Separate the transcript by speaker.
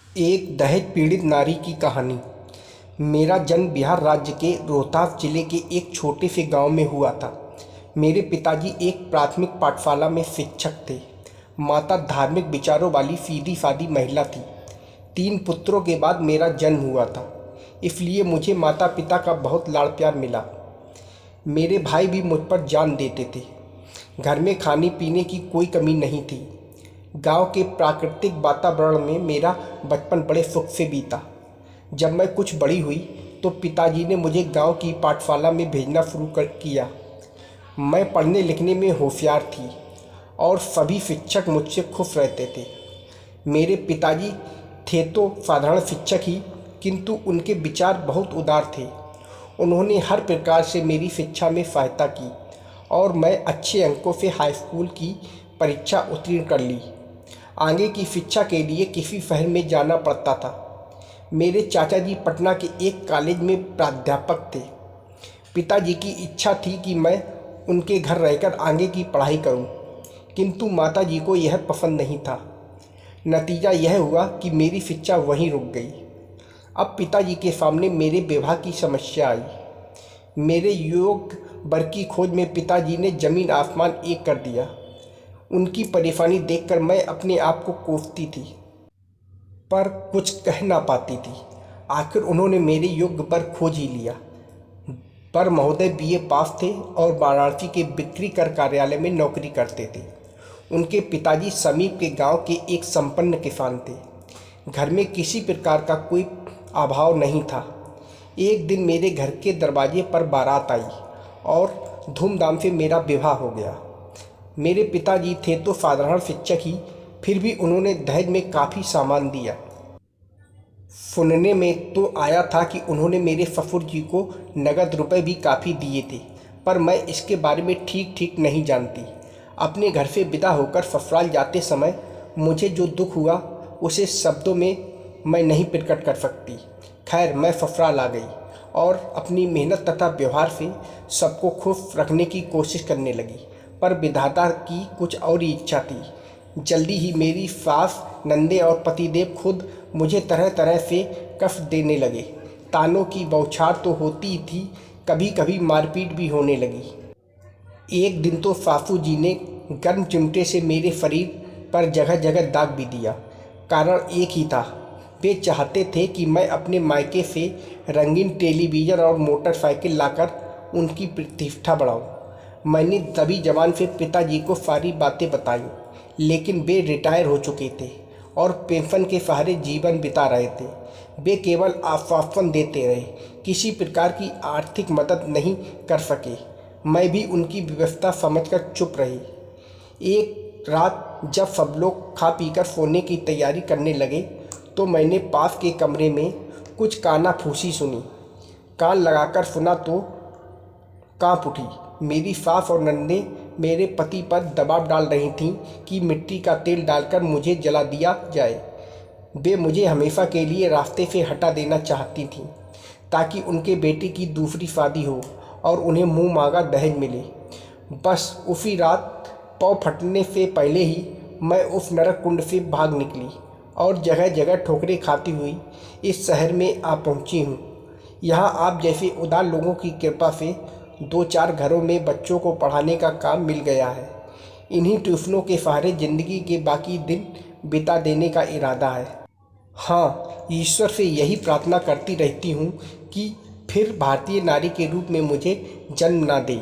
Speaker 1: एक दहेज पीड़ित नारी की कहानी। मेरा जन्म बिहार राज्य के रोहतास जिले के एक छोटे से गांव में हुआ था। मेरे पिताजी एक प्राथमिक पाठशाला में शिक्षक थे। माता धार्मिक विचारों वाली सीधी सादी महिला थी। 3 पुत्रों के बाद मेरा जन्म हुआ था, इसलिए मुझे माता पिता का बहुत लाड़ प्यार मिला। मेरे भाई भी मुझ पर जान देते थे। घर में खाने पीने की कोई कमी नहीं थी। गांव के प्राकृतिक वातावरण में मेरा बचपन बड़े सुख से बीता। जब मैं कुछ बड़ी हुई तो पिताजी ने मुझे गांव की पाठशाला में भेजना शुरू कर किया। मैं पढ़ने लिखने में होशियार थी और सभी शिक्षक मुझसे खुश रहते थे। मेरे पिताजी थे तो साधारण शिक्षक ही, किंतु उनके विचार बहुत उदार थे। उन्होंने हर प्रकार से मेरी शिक्षा में सहायता की और मैं अच्छे अंकों से हाई स्कूल की परीक्षा उत्तीर्ण कर ली। आगे की शिक्षा के लिए किसी शहर में जाना पड़ता था। मेरे चाचा जी पटना के एक कॉलेज में प्राध्यापक थे। पिताजी की इच्छा थी कि मैं उनके घर रहकर आगे की पढ़ाई करूं, किंतु माताजी को यह पसंद नहीं था। नतीजा यह हुआ कि मेरी शिक्षा वहीं रुक गई। अब पिताजी के सामने मेरे विवाह की समस्या आई। मेरे योग्य वर की खोज में पिताजी ने जमीन आसमान एक कर दिया। उनकी परेशानी देखकर मैं अपने आप को कोसती थी, पर कुछ कह ना पाती थी। आखिर उन्होंने मेरे योग्य वर खोज ही लिया। पर महोदय बीए पास थे और वाराणसी के बिक्री कर कार्यालय में नौकरी करते थे। उनके पिताजी समीप के गांव के एक संपन्न किसान थे। घर में किसी प्रकार का कोई अभाव नहीं था। एक दिन मेरे घर के दरवाजे पर बारात आई और धूमधाम से मेरा विवाह हो गया। मेरे पिताजी थे तो साधारण शिक्षक ही, फिर भी उन्होंने दहेज में काफ़ी सामान दिया। सुनने में तो आया था कि उन्होंने मेरे ससुर जी को नगद रुपए भी काफ़ी दिए थे, पर मैं इसके बारे में ठीक नहीं जानती। अपने घर से विदा होकर ससुराल जाते समय मुझे जो दुख हुआ उसे शब्दों में मैं नहीं प्रकट कर सकती। खैर, मैं ससुराल आ गई और अपनी मेहनत तथा व्यवहार से सबको खुश रखने की कोशिश करने लगी। पर विधाता की कुछ और ही इच्छा थी। जल्दी ही मेरी सास, नंदे और पतिदेव खुद मुझे तरह तरह से कष्ट देने लगे। तानों की बौछार तो होती ही थी, कभी कभी मारपीट भी होने लगी। एक दिन तो सासू जी ने गर्म चिमटे से मेरे शरीर पर जगह जगह दाग भी दिया। कारण एक ही था, वे चाहते थे कि मैं अपने मायके से रंगीन टेलीविज़न और मोटरसाइकिल लाकर उनकी प्रतिष्ठा बढ़ाऊं। मैंने तभी जवान से पिताजी को सारी बातें बताई, लेकिन वे रिटायर हो चुके थे और पेंशन के सहारे जीवन बिता रहे थे। वे केवल आश्वासन देते रहे, किसी प्रकार की आर्थिक मदद नहीं कर सके। मैं भी उनकी व्यवस्था समझकर चुप रही। एक रात जब सब लोग खा पीकर सोने की तैयारी करने लगे तो मैंने पास के कमरे में कुछ कानाफूसी सुनी। कान लगाकर सुना तो कांप उठी। मेरी सास और नन्हे मेरे पति पर दबाव डाल रही थीं कि मिट्टी का तेल डालकर मुझे जला दिया जाए। वे मुझे हमेशा के लिए रास्ते से हटा देना चाहती थीं, ताकि उनके बेटे की दूसरी शादी हो और उन्हें मुंह मांगा दहेज मिले। बस उसी रात पाँव फटने से पहले ही मैं उस नरक कुंड से भाग निकली और जगह जगह ठोकरें खाती हुई इस शहर में आ पहुंची हूँ। यहाँ आप जैसे उदार लोगों की कृपा से 2-4 घरों में बच्चों को पढ़ाने का काम मिल गया है। इन्हीं ट्यूशनों के सहारे ज़िंदगी के बाकी दिन बिता देने का इरादा है। हाँ, ईश्वर से यही प्रार्थना करती रहती हूँ कि फिर भारतीय नारी के रूप में मुझे जन्म ना दे।